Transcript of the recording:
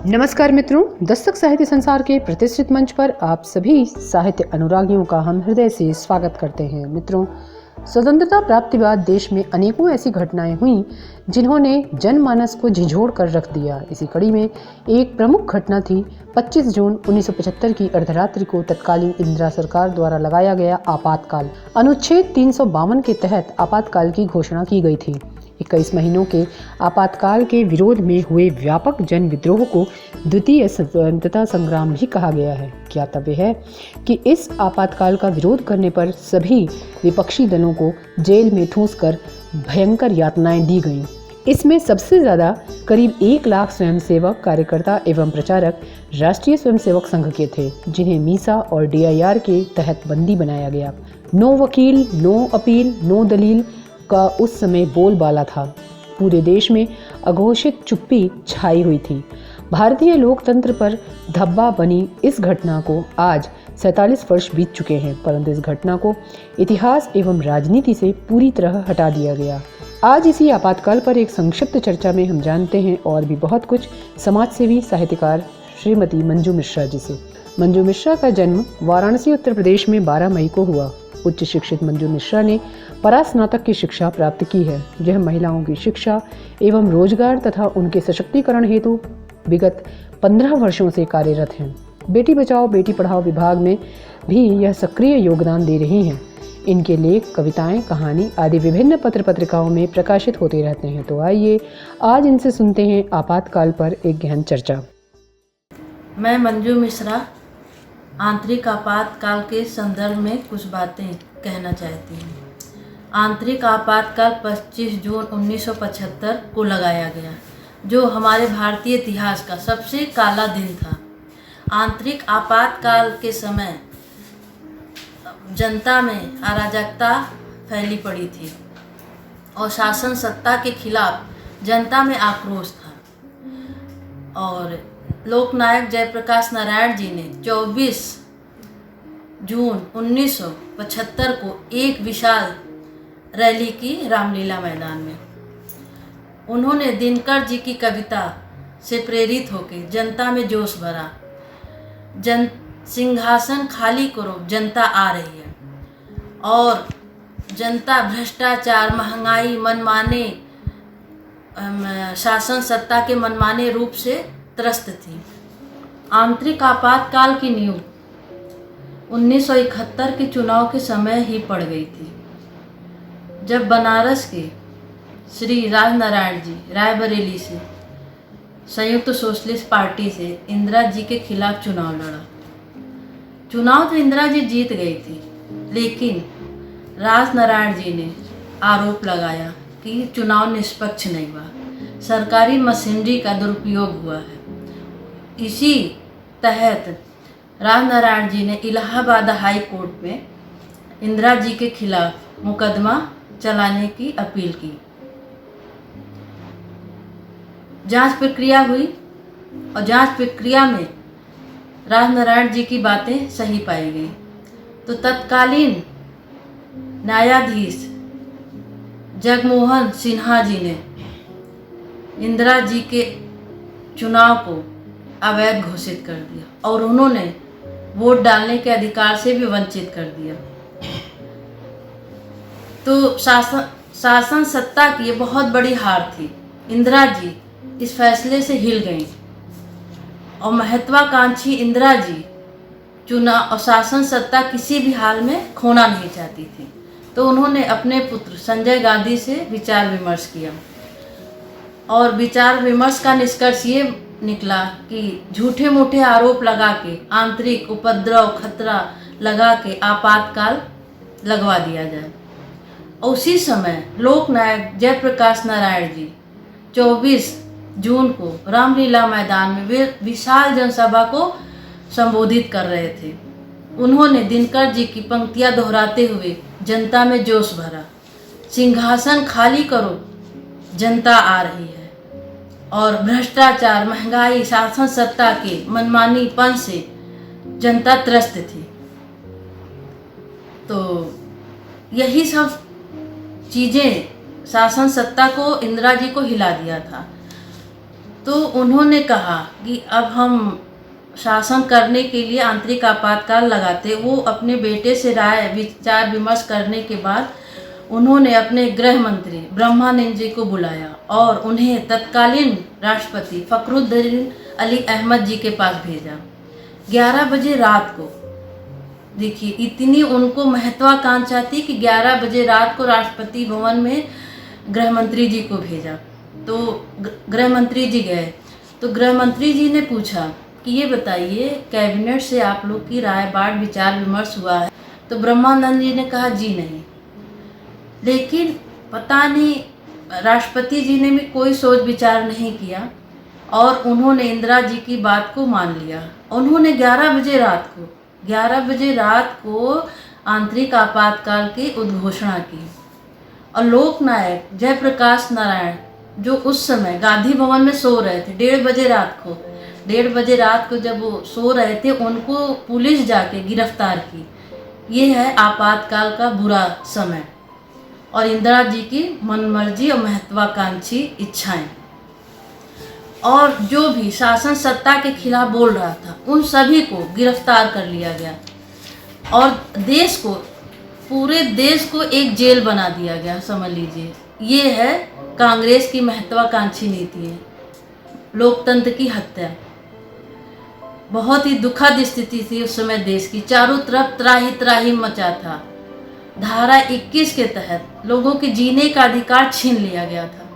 नमस्कार मित्रों, दस्तक साहित्य संसार के प्रतिष्ठित मंच पर आप सभी साहित्य अनुरागियों का हम हृदय से स्वागत करते हैं। मित्रों, स्वतंत्रता प्राप्ति बाद देश में अनेकों ऐसी घटनाएं हुई जिन्होंने जनमानस को झिझोड़ कर रख दिया। इसी कड़ी में एक प्रमुख घटना थी 25 जून 1975 की अर्धरात्रि को तत्कालीन इंदिरा सरकार द्वारा लगाया गया आपातकाल। अनुच्छेद 352 के तहत आपातकाल की घोषणा की गई थी। 21 महीनों के आपातकाल के विरोध में हुए व्यापक जन विद्रोह को द्वितीय स्वतंत्रता संग्राम भी कहा गया है। ज्ञातव्य है कि इस आपातकाल का विरोध करने पर सभी विपक्षी दलों को जेल में ठूंसकर भयंकर यातनाएं दी गईं। इसमें सबसे ज्यादा करीब 1 लाख स्वयंसेवक, कार्यकर्ता एवं प्रचारक राष्ट्रीय स्वयंसेवक संघ के थे, जिन्हें मीसा और DIR के तहत बंदी बनाया गया। नो वकील, नो अपील, नो दलील का उस समय बोलबाला था। पूरे देश में अघोषित चुप्पी छाई हुई थी। भारतीय लोकतंत्र पर धब्बा बनी इस घटना को आज 47 वर्ष बीत चुके हैं, परंतु इस घटना को इतिहास एवं राजनीति से पूरी तरह हटा दिया गया। आज इसी आपातकाल पर एक संक्षिप्त चर्चा में हम जानते हैं और भी बहुत कुछ समाजसेवी साहित्यकार श्रीमती मंजू मिश्रा जी से। मंजू मिश्रा का जन्म वाराणसी उत्तर प्रदेश में 12 मई को हुआ। उच्च शिक्षित मंजू मिश्रा ने परास्नातक की शिक्षा प्राप्त की है। यह महिलाओं की शिक्षा एवं रोजगार तथा उनके सशक्तिकरण हेतु विगत 15 वर्षों से कार्यरत हैं। बेटी बचाओ बेटी पढ़ाओ विभाग में भी यह सक्रिय योगदान दे रही हैं। इनके लेख, कविताएं, कहानी आदि विभिन्न पत्र पत्रिकाओं में प्रकाशित होते रहते हैं। तो आइए आज इनसे सुनते हैं आपातकाल पर एक गहन चर्चा। मैं मंजू मिश्रा आंतरिक आपातकाल के संदर्भ में कुछ बातें कहना चाहती हूँ। आंतरिक आपातकाल 25 जून 1975 को लगाया गया, जो हमारे भारतीय इतिहास का सबसे काला दिन था। आंतरिक आपातकाल के समय जनता में अराजकता फैली पड़ी थी और शासन सत्ता के खिलाफ जनता में आक्रोश था। और लोकनायक जयप्रकाश नारायण जी ने 24 जून 1975 को एक विशाल रैली की रामलीला मैदान में। उन्होंने दिनकर जी की कविता से प्रेरित होकर जनता में जोश भरा। सिंहासन खाली करो, जनता आ रही है। और जनता भ्रष्टाचार, महंगाई, मनमाने शासन सत्ता के मनमाने रूप से त्रस्त थी। आंतरिक आपातकाल की नींव 1971 के चुनाव के समय ही पड़ गई थी, जब बनारस के श्री राजनारायण जी रायबरेली से संयुक्त सोशलिस्ट पार्टी से इंदिरा जी के खिलाफ चुनाव लड़ा। चुनाव तो इंदिरा जी जीत गई थी, लेकिन राजनारायण जी ने आरोप लगाया कि चुनाव निष्पक्ष नहीं हुआ, सरकारी मशीनरी का दुरुपयोग हुआ है। इसी तहत राजनारायण जी ने इलाहाबाद हाई कोर्ट में इंदिरा जी के खिलाफ मुकदमा चलाने की अपील की। जांच प्रक्रिया हुई और जांच प्रक्रिया में राजनारायण जी की बातें सही पाई गई, तो तत्कालीन न्यायाधीश जगमोहन सिन्हा जी ने इंदिरा जी के चुनाव को अवैध घोषित कर दिया और उन्होंने वोट डालने के अधिकार से भी वंचित कर दिया। तो शासन सत्ता की बहुत बड़ी हार थी। इंदिरा जी इस फैसले से हिल गईं और महत्वाकांक्षी इंदिरा जी चुनाव और शासन सत्ता किसी भी हाल में खोना नहीं चाहती थी। तो उन्होंने अपने पुत्र संजय गांधी से विचार विमर्श किया और विचार विमर्श का निष्कर्ष ये निकला कि झूठे मूठे आरोप लगा के, आंतरिक उपद्रव खतरा लगा के आपातकाल लगवा दिया जाए। और उसी समय लोकनायक जयप्रकाश नारायण जी 24 जून को रामलीला मैदान में वे विशाल जनसभा को संबोधित कर रहे थे। उन्होंने दिनकर जी की पंक्तियां दोहराते हुए जनता में जोश भरा। सिंहासन खाली करो, जनता आ रही है। और भ्रष्टाचार, महंगाई, शासन सत्ता के मनमानीपन से जनता त्रस्त थी। तो यही सब चीज़ें शासन सत्ता को, इंदिरा जी को हिला दिया था। तो उन्होंने कहा कि अब हम शासन करने के लिए आंतरिक आपातकाल लगाते। वो अपने बेटे से राय विचार विमर्श करने के बाद उन्होंने अपने गृह मंत्री ब्रह्मानंद जी को बुलाया और उन्हें तत्कालीन राष्ट्रपति फखरुद्दीन अली अहमद जी के पास भेजा। 11 बजे रात को, देखिए इतनी उनको महत्वाकांक्षा थी कि 11 बजे रात को राष्ट्रपति भवन में गृह मंत्री जी को भेजा। तो गृह मंत्री जी गए तो गृह मंत्री जी ने पूछा कि ये बताइए कैबिनेट से आप लोग की राय बात विचार विमर्श हुआ है? तो ब्रह्मानंद जी ने कहा जी नहीं। लेकिन पता नहीं राष्ट्रपति जी ने भी कोई सोच विचार नहीं किया और उन्होंने इंदिरा जी की बात को मान लिया। उन्होंने 11 बजे रात को आंतरिक आपातकाल की उद्घोषणा की और लोकनायक जयप्रकाश नारायण जो उस समय गांधी भवन में सो रहे थे, 1:30 बजे रात को जब वो सो रहे थे, उनको पुलिस जाके गिरफ्तार की। ये है आपातकाल का बुरा समय और इंदिरा जी की मनमर्जी और महत्वाकांक्षी इच्छाएं। और जो भी शासन सत्ता के खिलाफ बोल रहा था उन सभी को गिरफ्तार कर लिया गया और पूरे देश को एक जेल बना दिया गया, समझ लीजिए। ये है कांग्रेस की महत्वाकांक्षी नीति है, लोकतंत्र की हत्या। बहुत ही दुखद स्थिति थी उस समय देश की, चारों तरफ त्राही त्राही मचा था। धारा 21 के तहत लोगों के जीने का अधिकार छीन लिया गया था।